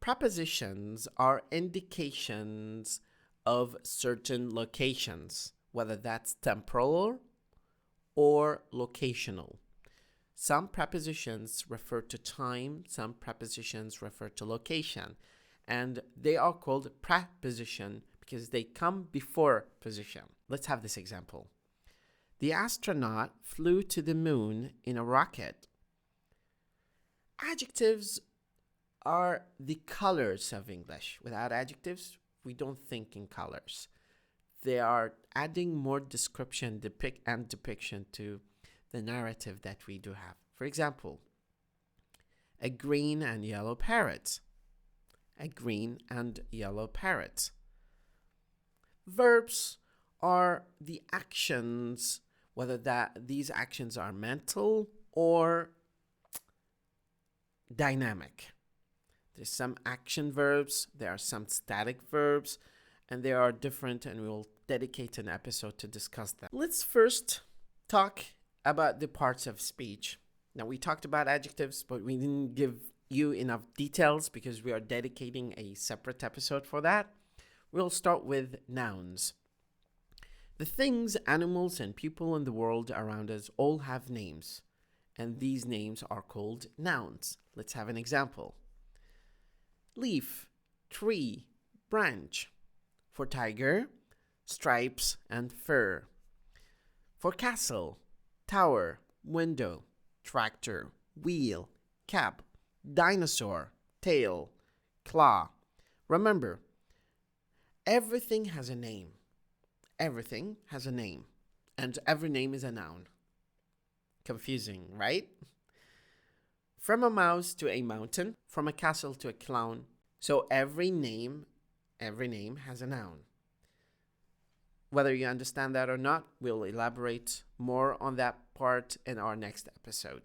Prepositions are indications of certain locations, whether that's temporal or locational. Some prepositions refer to time, some prepositions refer to location, and they are called preposition because they come before position. Let's have this example. The astronaut flew to the moon in a rocket. Adjectives are the colors of English. Without adjectives, we don't think in colors. They are adding more description and depiction to the narrative that we do have. For example, a green and yellow parrot. A green and yellow parrot. Verbs are the actions, whether these actions are mental or dynamic. There's some action verbs, there are some static verbs, and they are different, and we'll dedicate an episode to discuss them. Let's first talk about the parts of speech. Now, we talked about adjectives, but we didn't give you enough details because we are dedicating a separate episode for that. We'll start with nouns. The things, animals, and people in the world around us all have names, and these names are called nouns. Let's have an example. Leaf, tree, branch. For tiger, stripes and fur. For castle, tower, window, tractor, wheel, cap, dinosaur, tail, claw. Remember, everything has a name. Everything has a name, and every name is a noun. Confusing, right? From a mouse to a mountain, from a castle to a clown. So every name has a noun. Whether you understand that or not, we'll elaborate more on that part in our next episode.